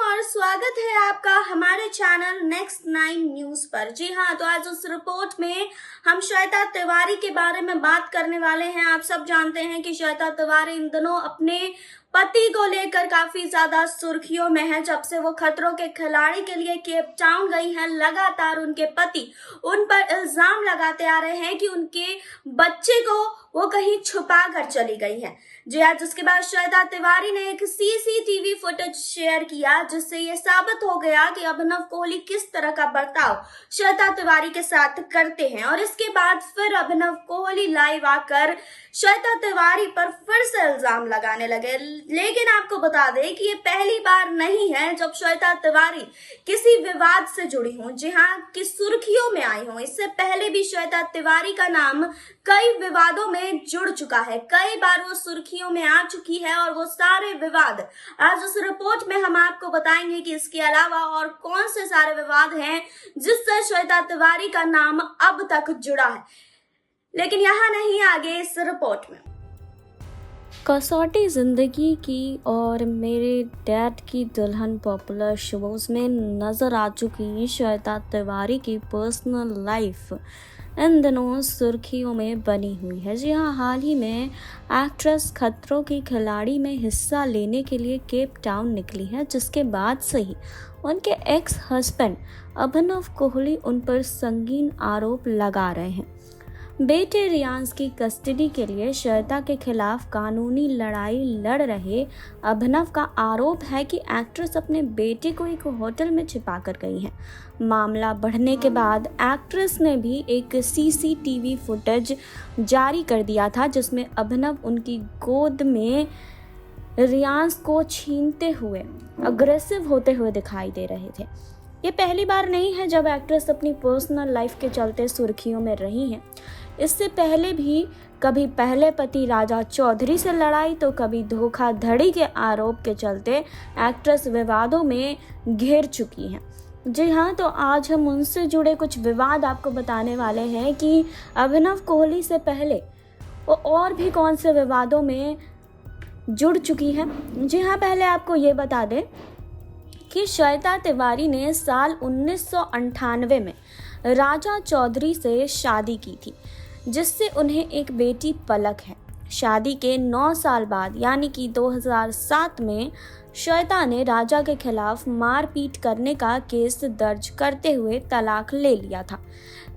और स्वागत है आपका हमारे चैनल नेक्स्ट 9 न्यूज पर। जी हाँ, तो आज उस रिपोर्ट में हम श्वेता तिवारी के बारे में बात करने वाले हैं। आप सब जानते हैं कि श्वेता तिवारी इन दिनों अपने पति को लेकर काफी ज्यादा सुर्खियों में है। जब से वो खतरों के खिलाड़ी के लिए केप टाउन गई हैं, लगातार उनके पति उन पर इल्जाम लगाते आ रहे हैं कि उनके बच्चे को वो कहीं छुपा कर चली गई है। जी आज उसके बाद श्वेता तिवारी ने एक सीसीटीवी फुटेज शेयर किया, जिससे ये साबित हो गया कि अभिनव कोहली किस तरह का बर्ताव श्वेता तिवारी के साथ करते हैं। और इसके बाद फिर अभिनव कोहली लाइव आकर श्वेता तिवारी पर फिर से इल्जाम लगाने लगे। लेकिन आपको बता दें कि ये पहली बार नहीं है जब श्वेता तिवारी किसी विवाद से जुड़ी हूँ, जी हाँ, की सुर्खियों में आई हूँ। इससे पहले भी श्वेता तिवारी का नाम कई विवादों में जुड़ चुका है, कई बार वो सुर्खियों में आ चुकी है। और वो सारे विवाद आज उस रिपोर्ट में हम आपको बताएंगे कि इसके अलावा और कौन से सारे विवाद हैं जिससे श्वेता तिवारी का नाम अब तक जुड़ा है। लेकिन यहाँ नहीं, आगे इस रिपोर्ट में। कसौटी ज़िंदगी की और मेरे डैड की दुल्हन पॉपुलर शोज में नज़र आ चुकी श्वेता तिवारी की पर्सनल लाइफ इन दिनों सुर्खियों में बनी हुई है। जी हाँ, हाल ही में एक्ट्रेस खतरों की खिलाड़ी में हिस्सा लेने के लिए केप टाउन निकली है, जिसके बाद से ही उनके एक्स हस्बैंड अभिनव कोहली उन पर संगीन आरोप लगा रहे हैं। बेटे रियांश की कस्टडी के लिए श्वेता के खिलाफ कानूनी लड़ाई लड़ रहे अभिनव का आरोप है कि एक्ट्रेस अपने बेटे को एक होटल में छिपा कर गई है। मामला बढ़ने के बाद एक्ट्रेस ने भी एक सीसीटीवी फुटेज जारी कर दिया था, जिसमें अभिनव उनकी गोद में रियांश को छीनते हुए अग्रेसिव होते हुए दिखाई दे रहे थे। ये पहली बार नहीं है जब एक्ट्रेस अपनी पर्सनल लाइफ के चलते सुर्खियों में रही हैं। इससे पहले भी कभी पहले पति राजा चौधरी से लड़ाई तो कभी धोखाधड़ी के आरोप के चलते एक्ट्रेस विवादों में घिर चुकी हैं। जी हाँ, तो आज हम उनसे जुड़े कुछ विवाद आपको बताने वाले हैं कि अभिनव कोहली से पहले वो और भी कौन से विवादों में जुड़ चुकी है। जी हाँ, पहले आपको ये बता दें कि श्वेता तिवारी ने साल 1998 में राजा चौधरी से शादी की थी, जिससे उन्हें एक बेटी पलक है। शादी के 9 साल बाद यानी कि 2007 में श्वेता ने राजा के खिलाफ मारपीट करने का केस दर्ज करते हुए तलाक ले लिया था।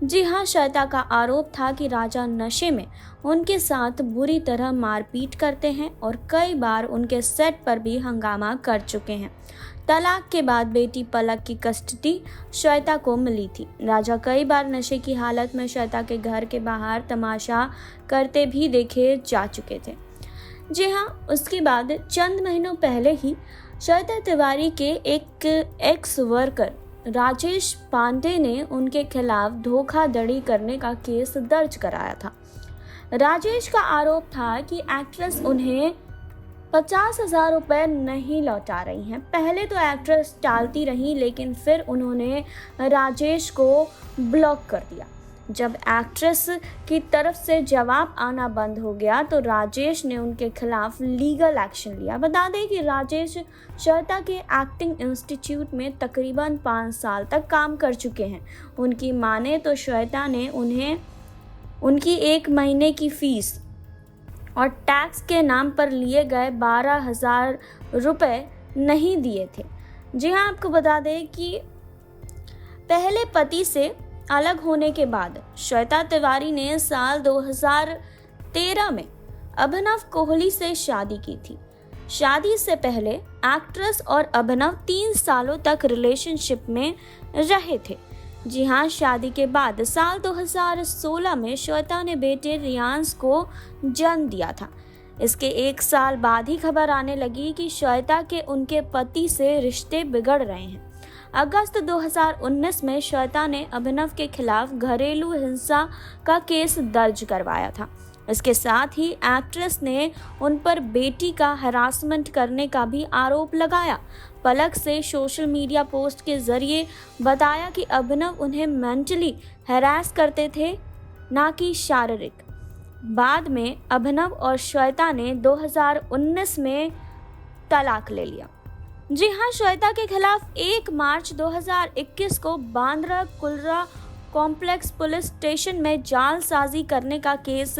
जी हाँ, श्वेता का आरोप था कि राजा नशे में उनके साथ बुरी तरह मारपीट करते हैं और कई बार उनके सेट पर भी हंगामा कर चुके हैं। तलाक के बाद बेटी पलक की कस्टडी श्वेता को मिली थी। राजा कई बार नशे की हालत में श्वेता के घर के बाहर तमाशा करते भी देखे जा चुके थे। जी हाँ, उसके बाद चंद महीनों पहले ही श्वेता तिवारी के एक एक्स वर्कर राजेश पांडे ने उनके खिलाफ धोखाधड़ी करने का केस दर्ज कराया था। राजेश का आरोप था कि एक्ट्रेस उन्हें 50,000 रुपये नहीं लौटा रही हैं। पहले तो एक्ट्रेस टालती रही, लेकिन फिर उन्होंने राजेश को ब्लॉक कर दिया। जब एक्ट्रेस की तरफ से जवाब आना बंद हो गया तो राजेश ने उनके खिलाफ लीगल एक्शन लिया। बता दें कि राजेश श्वेता के एक्टिंग इंस्टीट्यूट में तकरीबन 5 साल तक काम कर चुके हैं। उनकी माने तो श्वेता ने उन्हें उनकी 1 महीने की फीस और टैक्स के नाम पर लिए गए 12,000 रुपये नहीं दिए थे। जी हाँ, आपको बता दें कि पहले पति से अलग होने के बाद श्वेता तिवारी ने साल 2013 में अभिनव कोहली से शादी की थी। शादी से पहले एक्ट्रेस और अभिनव 3 सालों तक रिलेशनशिप में रहे थे। जी हाँ, शादी के बाद साल 2016 में श्वेता ने बेटे रियांश को जन्म दिया था। इसके 1 साल बाद ही खबर आने लगी कि श्वेता के उनके पति से रिश्ते बिगड़ रहे हैं। अगस्त 2019 में श्वेता ने अभिनव के खिलाफ घरेलू हिंसा का केस दर्ज करवाया था। इसके साथ ही एक्ट्रेस ने उन पर बेटी का हरासमेंट करने का भी आरोप लगाया। पलक से सोशल मीडिया पोस्ट के जरिए बताया कि अभिनव उन्हें मेंटली हैरास करते थे, ना कि शारीरिक। बाद में अभिनव और श्वेता ने 2019 में तलाक ले लिया। जी हाँ, श्वेता के खिलाफ 1 मार्च 2021 को Bandra Kurla complex police station में जालसाजी करने का केस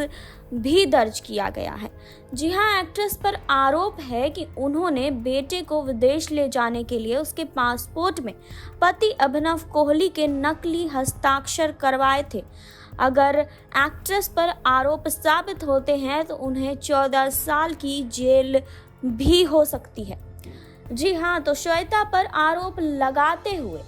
भी दर्ज किया गया है। जी हाँ, एक्ट्रेस पर आरोप है कि उन्होंने बेटे को विदेश ले जाने के लिए उसके पासपोर्ट में पति अभिनव कोहली के नकली हस्ताक्षर करवाए थे। अगर एक्ट्रेस पर आरोप साबित होते हैं तो उन्हें 14 साल की जेल भी हो सकती है। जी हाँ, तो श्वेता पर आरोप लगाते हुए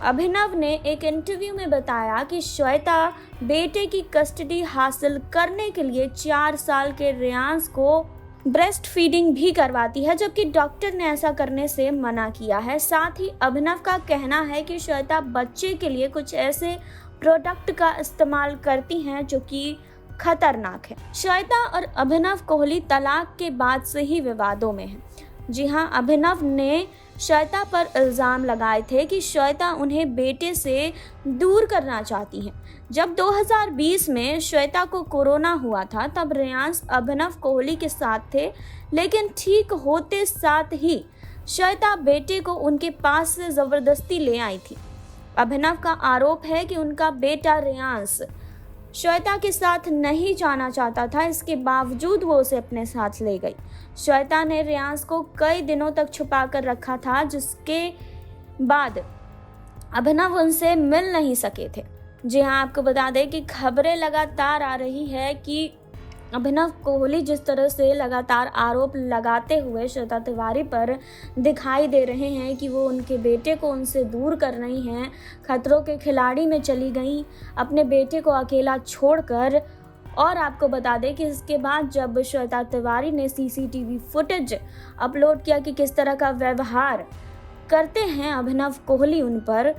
अभिनव ने एक इंटरव्यू में बताया कि श्वेता बेटे की कस्टडी हासिल करने के लिए 4 साल के रेयांश को ब्रेस्ट फीडिंग भी करवाती है, जबकि डॉक्टर ने ऐसा करने से मना किया है। साथ ही अभिनव का कहना है कि श्वेता बच्चे के लिए कुछ ऐसे प्रोडक्ट का इस्तेमाल करती हैं जो कि खतरनाक है। श्वेता और अभिनव कोहली तलाक के बाद से ही विवादों में हैं। जी हाँ, अभिनव ने श्वेता पर इल्ज़ाम लगाए थे कि श्वेता उन्हें बेटे से दूर करना चाहती हैं। जब 2020 में श्वेता को कोरोना हुआ था तब रेयांश अभिनव कोहली के साथ थे, लेकिन ठीक होते साथ ही श्वेता बेटे को उनके पास से ज़बरदस्ती ले आई थी। अभिनव का आरोप है कि उनका बेटा रेयांश श्वेता के साथ नहीं जाना चाहता था, इसके बावजूद वो उसे अपने साथ ले गई। श्वेता ने रेयांश को कई दिनों तक छुपा कर रखा था, जिसके बाद अभिनव उनसे मिल नहीं सके थे। जी हाँ, आपको बता दें कि खबरें लगातार आ रही है कि अभिनव कोहली जिस तरह से लगातार आरोप लगाते हुए श्वेता तिवारी पर दिखाई दे रहे हैं कि वो उनके बेटे को उनसे दूर कर रही हैं, खतरों के खिलाड़ी में चली गई अपने बेटे को अकेला छोड़कर। और आपको बता दें कि इसके बाद जब श्वेता तिवारी ने सीसीटीवी फुटेज अपलोड किया कि किस तरह का व्यवहार करते हैं अभिनव कोहली उन पर,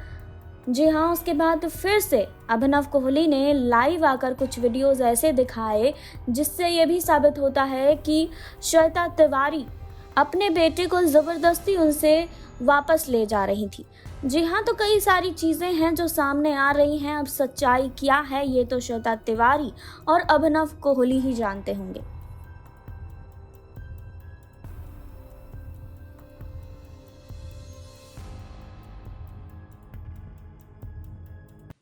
जी हाँ, उसके बाद फिर से अभिनव कोहली ने लाइव आकर कुछ वीडियोस ऐसे दिखाए जिससे ये भी साबित होता है कि श्वेता तिवारी अपने बेटे को ज़बरदस्ती उनसे वापस ले जा रही थी। जी हाँ, तो कई सारी चीज़ें हैं जो सामने आ रही हैं। अब सच्चाई क्या है ये तो श्वेता तिवारी और अभिनव कोहली ही जानते होंगे।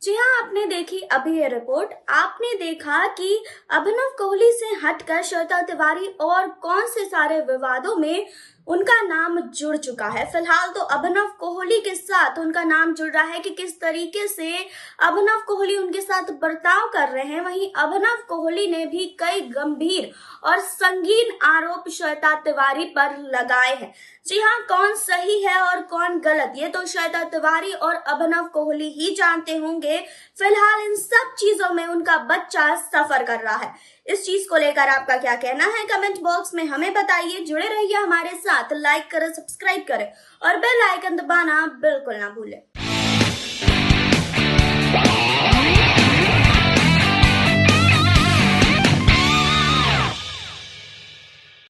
जी हाँ, आपने देखी अभी ये रिपोर्ट। आपने देखा कि अभिनव कोहली से हटकर श्वेता तिवारी और कौन से सारे विवादों में उनका नाम जुड़ चुका है। फिलहाल तो अभिनव कोहली के साथ उनका नाम जुड़ रहा है कि किस तरीके से अभिनव कोहली उनके साथ बर्ताव कर रहे हैं। वहीं अभिनव कोहली ने भी कई गंभीर और संगीन आरोप श्वेता तिवारी पर लगाए हैं। जी हाँ, कौन सही है और कौन गलत ये तो श्वेता तिवारी और अभिनव कोहली ही जानते होंगे। फिलहाल इन सब चीजों में उनका बच्चा सफर कर रहा है। इस चीज को लेकर आपका क्या कहना है कमेंट बॉक्स में हमें बताइए। जुड़े रहिए हमारे साथ, लाइक करें, सब्सक्राइब करें और बेल आइकन दबाना बिल्कुल ना भूलें।